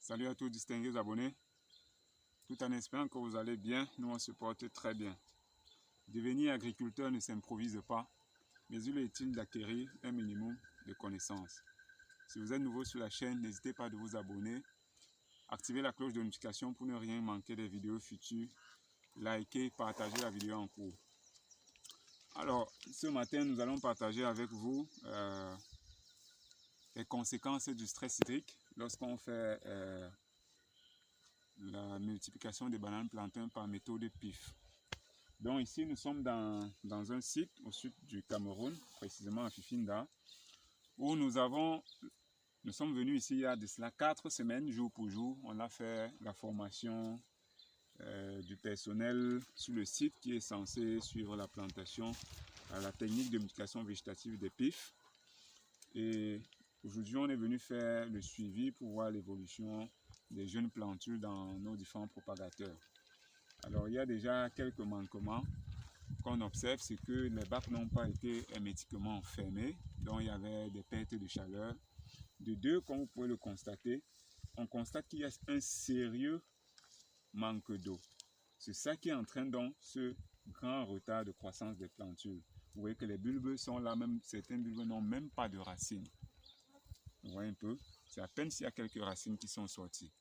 Salut à tous distingués abonnés, tout en espérant que vous allez bien, nous on se porte très bien. Devenir agriculteur ne s'improvise pas, mais il est utile d'acquérir un minimum de connaissances. Si vous êtes nouveau sur la chaîne, n'hésitez pas à vous abonner, activer la cloche de notification pour ne rien manquer des vidéos futures, liker, partager la vidéo en cours. Alors, ce matin, nous allons partager avec vous les conséquences du stress hydrique lorsqu'on fait la multiplication des bananes plantains par méthode PIF. Donc ici, nous sommes dans un site au sud du Cameroun, précisément à Fifinda, où nous sommes venus ici il y a de cela 4 semaines, jour pour jour. On a fait la formation du personnel sur le site qui est censé suivre la plantation, la technique de multiplication végétative des PIF. Et aujourd'hui, on est venu faire le suivi pour voir l'évolution des jeunes plantules dans nos différents propagateurs. Alors, il y a déjà quelques manquements qu'on observe, c'est que les bacs n'ont pas été hermétiquement fermés, donc il y avait des pertes de chaleur. De deux, comme vous pouvez le constater, on constate qu'il y a un sérieux manque d'eau. C'est ça qui entraîne donc ce grand retard de croissance des plantules. Vous voyez que les bulbes sont là, même certains bulbes n'ont même pas de racines. Vous voyez un peu, c'est à peine s'il y a quelques racines qui sont sorties.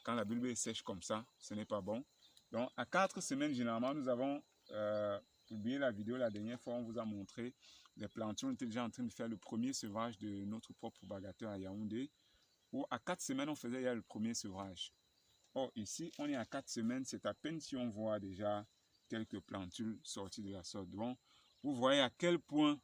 Quand la bulbe est sèche comme ça, ce n'est pas bon. Donc à 4 semaines, généralement, nous avons publié la vidéo la dernière fois, on vous a montré les plantules. On était déjà en train de faire le premier sevrage de notre propre propagateur à Yaoundé, où à 4 semaines, on faisait le premier sevrage. Or ici, on est à 4 semaines, c'est à peine si on voit déjà quelques plantules sorties de la sorte. Donc, vous voyez à quel point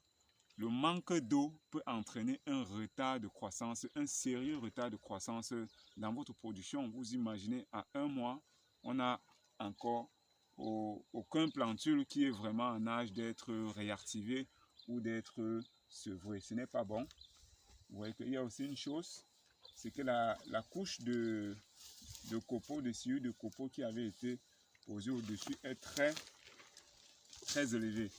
le manque d'eau peut entraîner un retard de croissance, un sérieux retard de croissance dans votre production. Vous imaginez, à 1 mois, on n'a encore aucun plantule qui est vraiment en âge d'être réactivé ou d'être sevré. Ce n'est pas bon. Vous voyez qu'il y a aussi une chose, c'est que la couche de copeaux, de sciure de copeaux qui avait été posée au-dessus est très élevée.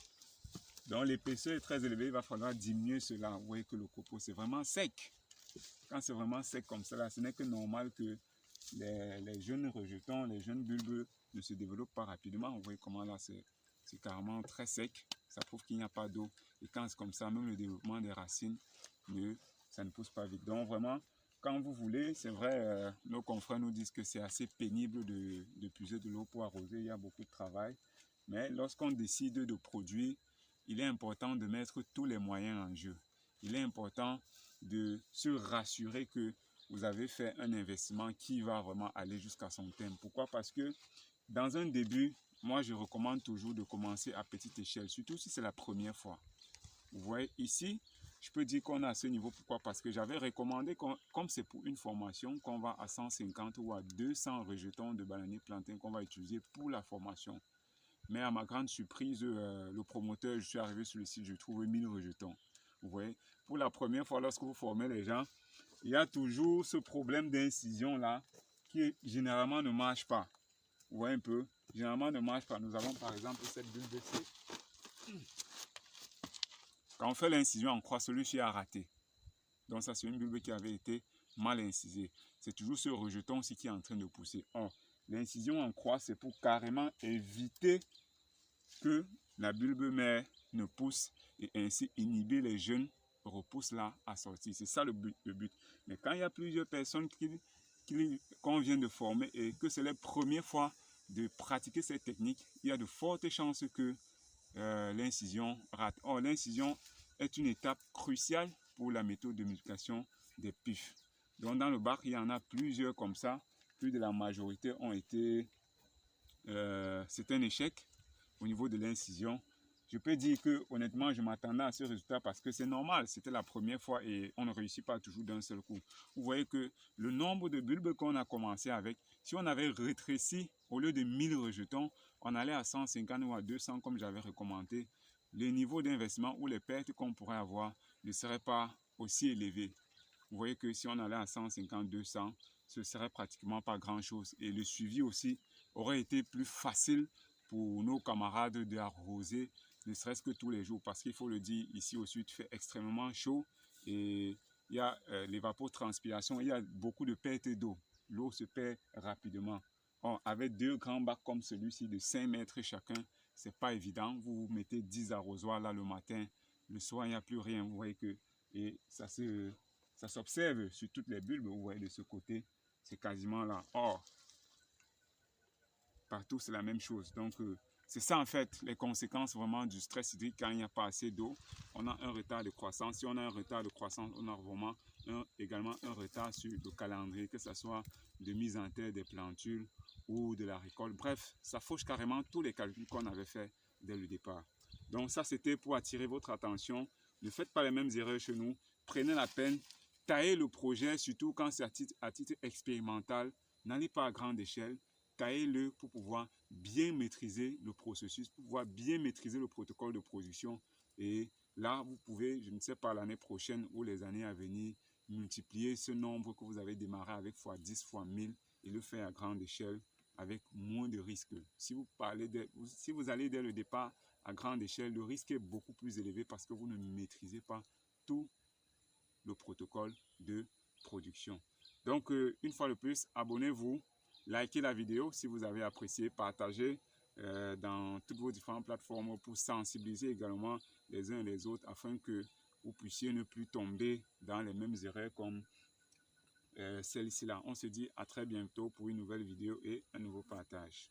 Donc l'épaisseur est très élevée, il va falloir diminuer cela. Vous voyez que le copeau c'est vraiment sec. Quand c'est vraiment sec comme ça, ce n'est que normal que les jeunes rejetons, les jeunes bulbes ne se développent pas rapidement. Vous voyez comment là c'est carrément très sec. Ça prouve qu'il n'y a pas d'eau. Et quand c'est comme ça, même le développement des racines, ça ne pousse pas vite. Donc vraiment, quand vous voulez, c'est vrai, nos confrères nous disent que c'est assez pénible de puiser de l'eau pour arroser. Il y a beaucoup de travail. Mais lorsqu'on décide de produire, il est important de mettre tous les moyens en jeu. Il est important de se rassurer que vous avez fait un investissement qui va vraiment aller jusqu'à son terme. Pourquoi? Parce que dans un début, moi je recommande toujours de commencer à petite échelle, surtout si c'est la première fois. Vous voyez ici, je peux dire qu'on est à ce niveau. Pourquoi? Parce que j'avais recommandé, comme c'est pour une formation, qu'on va à 150 ou à 200 rejetons de bananiers plantains qu'on va utiliser pour la formation. Mais à ma grande surprise, le promoteur, je suis arrivé sur le site, je trouve 1000 rejetons. Vous voyez, pour la première fois, lorsque vous formez les gens, il y a toujours ce problème d'incision là qui généralement ne marche pas. Vous voyez un peu, généralement ne marche pas. Nous avons par exemple cette bulbe ici. Quand on fait l'incision en croix, celui-ci a raté. Donc ça, c'est une bulbe qui avait été mal incisée. C'est toujours ce rejeton aussi qui est en train de pousser. Or, l'incision en croix, c'est pour carrément éviter que la bulbe mère ne pousse et ainsi inhiber les jeunes repousses là à sortir. C'est ça le but. Mais quand il y a plusieurs personnes qu'on vient de former et que c'est la première fois de pratiquer cette technique, il y a de fortes chances que l'incision rate. Or, l'incision est une étape cruciale pour la méthode de multiplication des PIF. Donc, dans le bac, il y en a plusieurs comme ça. Plus de la majorité ont été... c'est un échec au niveau de l'incision. Je peux dire que honnêtement, je m'attendais à ce résultat parce que c'est normal, c'était la première fois et on ne réussit pas toujours d'un seul coup. Vous voyez que le nombre de bulbes qu'on a commencé avec, si on avait rétréci, au lieu de 1000 rejetons, on allait à 150 ou à 200 comme j'avais recommandé. Les niveaux d'investissement ou les pertes qu'on pourrait avoir ne seraient pas aussi élevés. Vous voyez que si on allait à 150, 200, ce serait pratiquement pas grand-chose. Et le suivi aussi aurait été plus facile pour nos camarades d'arroser, ne serait-ce que tous les jours. Parce qu'il faut le dire, ici au sud, il fait extrêmement chaud et il y a l'évapotranspiration, il y a beaucoup de perte d'eau. L'eau se perd rapidement. Or, avec 2 grands bacs comme celui-ci de 5 mètres chacun, c'est pas évident. Vous mettez 10 arrosoirs là le matin, le soir, il n'y a plus rien. Vous voyez que et ça s'observe sur toutes les bulbes. Vous voyez de ce côté, c'est quasiment là. Or, partout, c'est la même chose. Donc, c'est ça en fait les conséquences vraiment du stress hydrique quand il n'y a pas assez d'eau. On a un retard de croissance. Si on a un retard de croissance, on a vraiment également un retard sur le calendrier, que ce soit de mise en terre des plantules ou de la récolte. Bref, ça fauche carrément tous les calculs qu'on avait fait dès le départ. Donc ça, c'était pour attirer votre attention. Ne faites pas les mêmes erreurs chez nous. Prenez la peine, taillez le projet, surtout quand c'est à titre expérimental. N'allez pas à grande échelle. Taillez-le pour pouvoir bien maîtriser le processus, pour pouvoir bien maîtriser le protocole de production. Et là, vous pouvez, je ne sais pas, l'année prochaine ou les années à venir, multiplier ce nombre que vous avez démarré avec x10, x1000 et le faire à grande échelle avec moins de risques. Si vous allez dès le départ à grande échelle, le risque est beaucoup plus élevé parce que vous ne maîtrisez pas tout le protocole de production. Donc, une fois de plus, abonnez-vous, likez la vidéo si vous avez apprécié, partagez dans toutes vos différentes plateformes pour sensibiliser également les uns et les autres afin que vous puissiez ne plus tomber dans les mêmes erreurs comme celle-ci là. On se dit à très bientôt pour une nouvelle vidéo et un nouveau partage.